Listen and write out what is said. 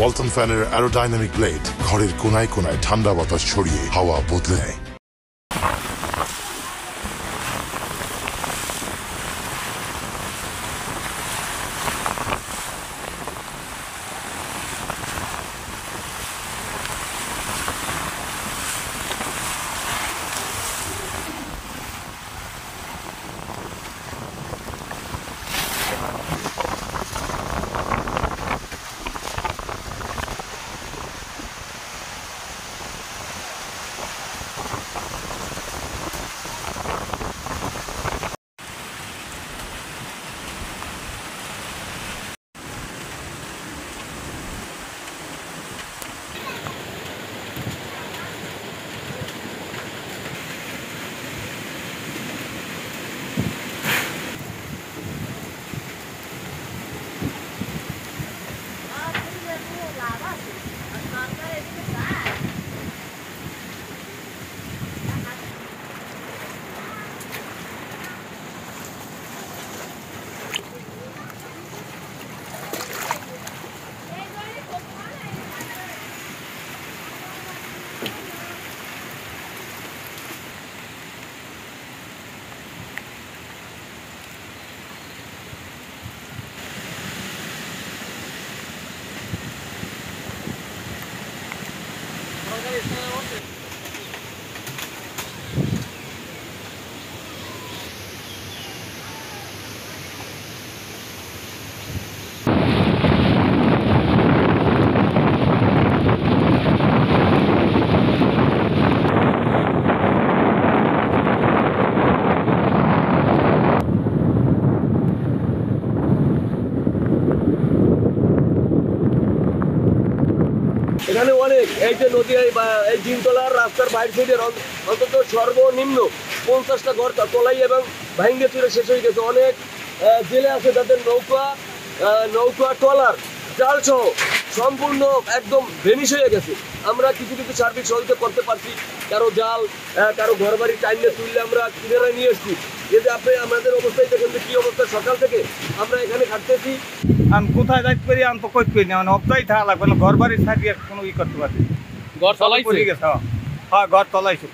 ওয়ালটন ফ্যানের aerodynamic blade ঘরের কোনায় কোনায় ঠান্ডা বাতাস ছড়িয়ে হাওয়া বদলে নেয়। এখানে অনেক এই যে নদী এই জিনতলার রাস্তার বাইর সাইডের অন্তত সর্বনিম্ন 50টা ঘর তলাই এবং ভাঙ্গে চুরে শেষ হয়ে গেছে। অনেক জেলে আছে তাদের নৌকা ট্রলার জাল সহ সম্পূর্ণ একদম ভেনিশ হয়ে গেছে। আমরা কিছু কিছু সার্ভিস সহযোগিতা করতে পারছি, কারো জাল কারো ঘর বাড়ি টাইমে তুললে আমরা কিনারে নিয়ে এসছি। যদি আপনি আমাদের অবস্থায় দেখেন যে কি অবস্থা, সকাল থেকে আমরা এখানে খাটতেছি। আমি কোথায় যাইতে পারি আমি তো করতে পারি না, মানে অবদাই থাকা লাগবে না, ঘর বাড়ি থাকি কোনো ই করতে পারি। ঘর তলাই পড়ে গেছে, হ্যাঁ ঘর তলাইছে।